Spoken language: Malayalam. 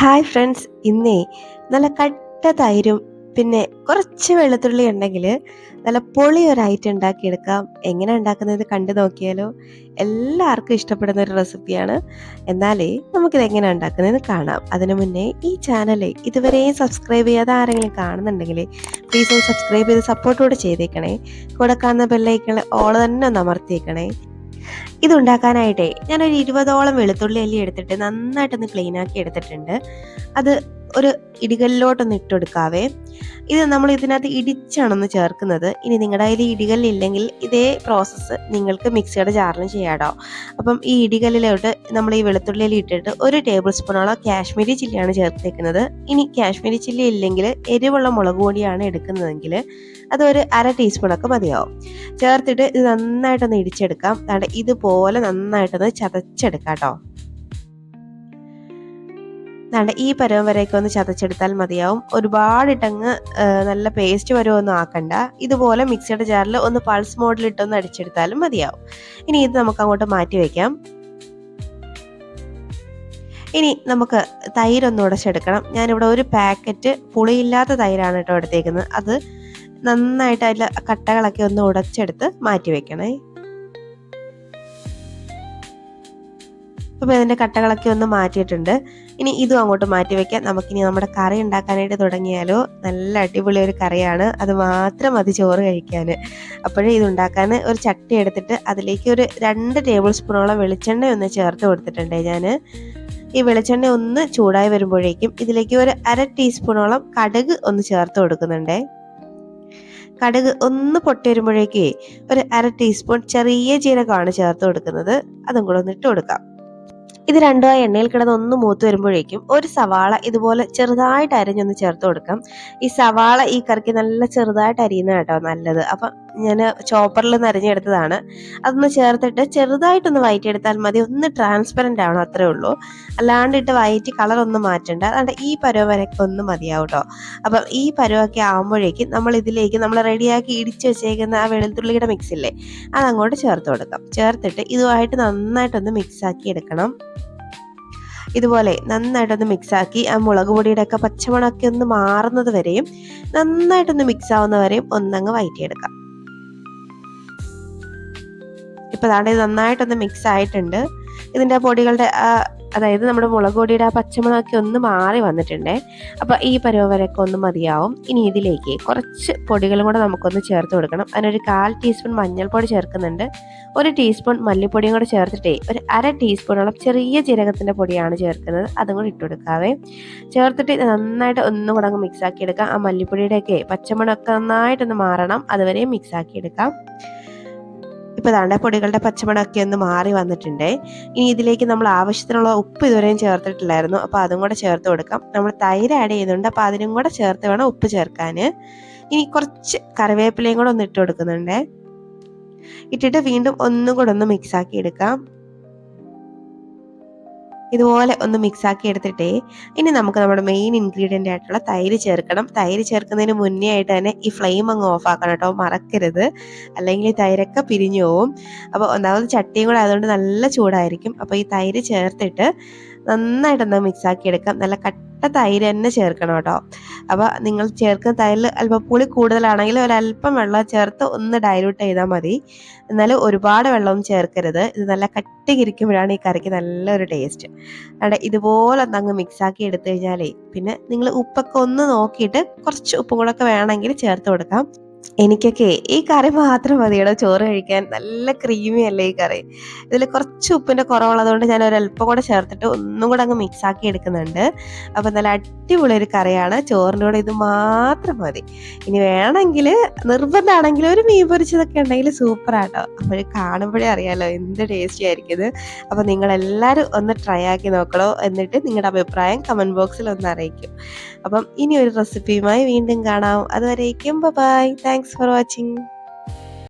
ഹായ് ഫ്രണ്ട്സ്, ഇന്നേ നല്ല കട്ട തൈരും പിന്നെ കുറച്ച് വെളുത്തുള്ളി ഉണ്ടെങ്കിൽ നല്ല പൊളി ഒരു ഐറ്റം ഉണ്ടാക്കിയെടുക്കാം. എങ്ങനെ ഉണ്ടാക്കുന്നത് കണ്ടു നോക്കിയാലോ? എല്ലാവർക്കും ഇഷ്ടപ്പെടുന്ന ഒരു റെസിപ്പിയാണ്. എന്നാലേ നമുക്കിത് എങ്ങനെ ഉണ്ടാക്കുന്നതെന്ന് കാണാം. അതിനു മുന്നേ ഈ ചാനൽ ഇതുവരെയും സബ്സ്ക്രൈബ് ചെയ്യാതെ ആരെങ്കിലും കാണുന്നുണ്ടെങ്കിൽ പ്ലീസ് ഒന്ന് സബ്സ്ക്രൈബ് ചെയ്ത് സപ്പോർട്ടോടെ ചെയ്തേക്കണേ. കൂടെ കാണുന്ന ബെല്ലൈക്കണിൽ ഓൾ തന്നെ ഒന്ന് അമർത്തിയേക്കണേ. ഇതുണ്ടാക്കാനായിട്ടേ ഞാനൊരു 20ഓളം വെളുത്തുള്ളി അല്ലി എടുത്തിട്ട് നന്നായിട്ടൊന്ന് ക്ലീൻ ആക്കി എടുത്തിട്ടുണ്ട്. അത് ഒരു ഇടികല്ലിലോട്ടൊന്ന് ഇട്ടെടുക്കാവേ. ഇത് നമ്മൾ ഇതിനകത്ത് ഇടിച്ചാണൊന്ന് ചേർക്കുന്നത്. ഇനി നിങ്ങളുടെ കയ്യിൽ ഇടികല്ലില്ലെങ്കിൽ ഇതേ പ്രോസസ്സ് നിങ്ങൾക്ക് മിക്സിയുടെ ജാറിലും ചെയ്യാട്ടോ. അപ്പം ഈ ഇടികല്ലിലോട്ട് നമ്മൾ ഈ വെളുത്തുള്ളി അല്ലി ഇട്ടിട്ട് 1 ടേബിൾ സ്പൂണോളം കാശ്മീരി ചില്ലിയാണ് ചേർത്തേക്കുന്നത്. ഇനി കാശ്മീരി ചില്ലി ഇല്ലെങ്കിൽ എരിവുള്ള മുളക് പൊടിയാണ് എടുക്കുന്നതെങ്കിൽ അതൊരു 1/2 ടീസ്പൂണൊക്കെ മതിയാവും. ചേർത്തിട്ട് ഇത് നന്നായിട്ടൊന്ന് ഇടിച്ചെടുക്കാം. ഇതുപോലെ നന്നായിട്ടൊന്ന് ചതച്ചെടുക്കാം കേട്ടോ. ഈ പരുവം വരെയൊക്കെ ഒന്ന് ചതച്ചെടുത്താൽ മതിയാവും. ഒരുപാടിട്ടങ്ങ് നല്ല പേസ്റ്റ് വരുമൊന്നും ആക്കണ്ട. ഇതുപോലെ മിക്സിയുടെ ജാറിൽ ഒന്ന് പൾസ് മോഡിലിട്ടൊന്ന് അടിച്ചെടുത്താലും മതിയാവും. ഇനി ഇത് നമുക്ക് അങ്ങോട്ട് മാറ്റി വയ്ക്കാം. ഇനി നമുക്ക് തൈരൊന്ന് ഉടച്ചെടുക്കണം. ഞാനിവിടെ ഒരു പാക്കറ്റ് പുളിയില്ലാത്ത തൈരാണ് കേട്ടോ എടുത്തേക്കുന്നത്. അത് നന്നായിട്ട് അതിൽ കട്ടകളൊക്കെ ഒന്ന് ഉടച്ചെടുത്ത് മാറ്റി വെക്കണേ. അപ്പോൾ ഇതിൻ്റെ കട്ടകളൊക്കെ ഒന്ന് മാറ്റിയിട്ടുണ്ട്. ഇനി ഇതും അങ്ങോട്ട് മാറ്റി വെക്കാം. നമുക്കിനി നമ്മുടെ കറി ഉണ്ടാക്കാനായിട്ട് തുടങ്ങിയാലോ. നല്ല അടിപൊളി ഒരു കറിയാണ്. അത് മാത്രം മതി ചോറ് കഴിക്കാൻ. അപ്പോഴേ ഇതുണ്ടാക്കാൻ ഒരു ചട്ടി എടുത്തിട്ട് അതിലേക്ക് ഒരു 2 ടേബിൾ സ്പൂണോളം വെളിച്ചെണ്ണ ഒന്ന് ചേർത്ത് കൊടുത്തിട്ടുണ്ട് ഞാൻ. ഈ വെളിച്ചെണ്ണ ഒന്ന് ചൂടായി വരുമ്പോഴേക്കും ഇതിലേക്ക് ഒരു 1/2 ടീസ്പൂണോളം കടുക് ഒന്ന് ചേർത്ത് കൊടുക്കുന്നുണ്ടേ. കടുക് ഒന്ന് പൊട്ടി വരുമ്പോഴേക്കേ ഒരു 1/2 ടീസ്പൂൺ ചെറിയ ജീരകമാണ് ചേർത്ത് കൊടുക്കുന്നത്. അതും കൂടെ ഒന്ന് ഇട്ട് കൊടുക്കാം. ഇത് രണ്ടും ആ എണ്ണയിൽ കിടന്ന് ഒന്ന് മൂത്ത് വരുമ്പോഴേക്കും ഒരു സവാള ഇതുപോലെ ചെറുതായിട്ട് അരിഞ്ഞൊന്ന് ചേർത്ത് കൊടുക്കാം. ഈ സവാള ഈ കറിക്ക് നല്ല ചെറുതായിട്ട് അരിയുന്ന കേട്ടോ നല്ലത്. അപ്പം ഞാൻ ചോപ്പറിൽ നിന്ന് അരിഞ്ഞെടുത്തതാണ്. അതൊന്ന് ചേർത്തിട്ട് ചെറുതായിട്ടൊന്ന് വഴറ്റിയെടുത്താൽ മതി. ഒന്ന് ട്രാൻസ്പെറൻ്റ് ആവണം, അത്രേ ഉള്ളൂ. അല്ലാണ്ടിട്ട് വഴറ്റി കളറൊന്നും മാറ്റണ്ട. അതുകൊണ്ട് ഈ പരുവം വരെയൊക്കെ ഒന്ന് മതിയാവും കേട്ടോ. അപ്പം ഈ പരുവമൊക്കെ ആകുമ്പോഴേക്കും നമ്മൾ ഇതിലേക്ക് നമ്മൾ റെഡിയാക്കി ഇടിച്ച് വെച്ചേക്കുന്ന ആ വെളുത്തുള്ളിയുടെ മിക്സ് ഇല്ലേ, അതങ്ങോട്ട് ചേർത്ത് കൊടുക്കാം. ചേർത്തിട്ട് ഇതുമായിട്ട് നന്നായിട്ടൊന്ന് മിക്സാക്കി എടുക്കണം. ഇതുപോലെ നന്നായിട്ടൊന്ന് മിക്സാക്കി ആ മുളക് പൊടിയുടെ ഒക്കെ പച്ചമണമൊക്കെ ഒന്ന് മാറുന്നത് വരെയും നന്നായിട്ടൊന്ന് മിക്സ് ആവുന്ന വരെയും ഒന്നങ്ങ് വഴറ്റിയെടുക്കാം. ഇപ്പൊ ദാണ്ടെ നന്നായിട്ടൊന്ന് മിക്സ് ആയിട്ടുണ്ട്. ഇതിന്റെ പൊടികളുടെ അതായത് നമ്മുടെ മുളക് പൊടിയുടെ ആ പച്ചമുളകൊക്കെ ഒന്ന് മാറി വന്നിട്ടുണ്ടേ. അപ്പോൾ ഈ പരുവം വരെയൊക്കെ ഒന്ന് മതിയാവും. ഇനി ഇതിലേക്ക് കുറച്ച് പൊടികളും കൂടെ നമുക്കൊന്ന് ചേർത്ത് കൊടുക്കണം. അതിനൊരു 1/4 ടീസ്പൂൺ മഞ്ഞൾപ്പൊടി ചേർക്കുന്നുണ്ട്. 1 ടീസ്പൂൺ മല്ലിപ്പൊടിയും കൂടെ ചേർത്തിട്ടേ ഒരു 1/2 ടീസ്പൂണോളം ചെറിയ ജീരകത്തിൻ്റെ പൊടിയാണ് ചേർക്കുന്നത്. അതും കൂടി ഇട്ട് കൊടുക്കാവേ. ചേർത്തിട്ട് നന്നായിട്ട് ഒന്നും കൂടെ അങ്ങ് മിക്സാക്കി എടുക്കാം. ആ മല്ലിപ്പൊടിയുടെയൊക്കെ പച്ചമണമൊക്കെ നന്നായിട്ടൊന്ന് മാറണം, അതുവരെ മിക്സാക്കി എടുക്കാം. ഇപ്പോൾ ദാണ്ടെ പൊടികളുടെ പച്ചമണമൊക്കെ ഒന്ന് മാറി വന്നിട്ടുണ്ട്. ഇനി ഇതിലേക്ക് നമ്മൾ ആവശ്യത്തിനുള്ള ഉപ്പ് ഇതുവരെയും ചേർത്തിട്ടില്ലായിരുന്നു. അപ്പോൾ അതും കൂടെ ചേർത്ത് കൊടുക്കാം. നമ്മൾ തൈര് ആഡ് ചെയ്യുന്നുണ്ട്, അപ്പോൾ അതിനും കൂടെ ചേർത്ത് വേണം ഉപ്പ് ചേർക്കാൻ. ഇനി കുറച്ച് കറിവേപ്പിലയും കൂടെ ഒന്ന് ഇട്ട് കൊടുക്കുന്നുണ്ട്. ഇട്ടിട്ട് വീണ്ടും ഒന്നും കൂടെ ഒന്ന് മിക്സാക്കി എടുക്കാം. ഇതുപോലെ ഒന്ന് മിക്സാക്കി എടുത്തിട്ടേ ഇനി നമുക്ക് നമ്മുടെ മെയിൻ ഇൻഗ്രീഡിയൻ്റ് ആയിട്ടുള്ള തൈര് ചേർക്കണം. തൈര് ചേർക്കുന്നതിന് മുന്നേ ആയിട്ട് തന്നെ ഈ ഫ്ലെയിം അങ്ങ് ഓഫ് ആക്കണം കേട്ടോ, മറക്കരുത്. അല്ലെങ്കിൽ ഈ തൈരൊക്കെ പിരിഞ്ഞു പോവും. അപ്പോൾ ഒന്നാമത് ചട്ടിയും കൂടെ ആയതുകൊണ്ട് നല്ല ചൂടായിരിക്കും. അപ്പോൾ ഈ തൈര് ചേർത്തിട്ട് നന്നായിട്ടൊന്ന് മിക്സാക്കി എടുക്കാം. നല്ല കട്ട തൈര് തന്നെ ചേർക്കണം കേട്ടോ. അപ്പോൾ നിങ്ങൾ ചേർക്കുന്ന തൈരിൽ അല്പം പുളി കൂടുതലാണെങ്കിൽ ഒരല്പം വെള്ളം ചേർത്ത് ഒന്ന് ഡൈല്യൂട്ട് ചെയ്താൽ മതി. എന്നാലും ഒരുപാട് വെള്ളവും ചേർക്കരുത്. ഇത് നല്ല കട്ടിക്കിരിക്കുമ്പോഴാണ് ഈ കറിക്ക് നല്ലൊരു ടേസ്റ്റ്. അവിടെ ഇതുപോലെ അങ്ങ് മിക്സാക്കി എടുത്തു കഴിഞ്ഞാലേ പിന്നെ നിങ്ങൾ ഉപ്പൊക്കെ ഒന്ന് നോക്കിയിട്ട് കുറച്ച് ഉപ്പും കൂടെ ഒക്കെ വേണമെങ്കിൽ ചേർത്ത് കൊടുക്കാം. എനിക്കൊക്കെ ഈ കറി മാത്രം മതിയടോ ചോറ് കഴിക്കാൻ. നല്ല ക്രീമി അല്ലേ ഈ കറി. ഇതിൽ കുറച്ച് ഉപ്പിൻ്റെ കുറവുള്ളതുകൊണ്ട് ഞാൻ ഒരല്പം കൂടെ ചേർത്തിട്ട് ഒന്നും കൂടെ അങ്ങ് മിക്സാക്കി എടുക്കുന്നുണ്ട്. അപ്പം നല്ല അടിപൊളി ഒരു കറിയാണ്. ചോറിൻ്റെ കൂടെ ഇത് മാത്രം മതി. ഇനി വേണമെങ്കിൽ നിർബന്ധമാണെങ്കിൽ ഒരു മീൻ പൊരിച്ചതൊക്കെ ഉണ്ടെങ്കിൽ സൂപ്പറാട്ടോ. അപ്പോൾ കാണുമ്പോഴേ അറിയാമല്ലോ എന്ത് ടേസ്റ്റി ആയിരിക്കും ഇത്. അപ്പോൾ നിങ്ങളെല്ലാവരും ഒന്ന് ട്രൈ ആക്കി നോക്കണോ. എന്നിട്ട് നിങ്ങളുടെ അഭിപ്രായം കമൻറ്റ് ബോക്സിൽ ഒന്ന് അറിയിക്കും. അപ്പം ഇനി ഒരു റെസിപ്പിയുമായി വീണ്ടും കാണാം. അതുവരേക്കും ബൈ. Thanks for watching.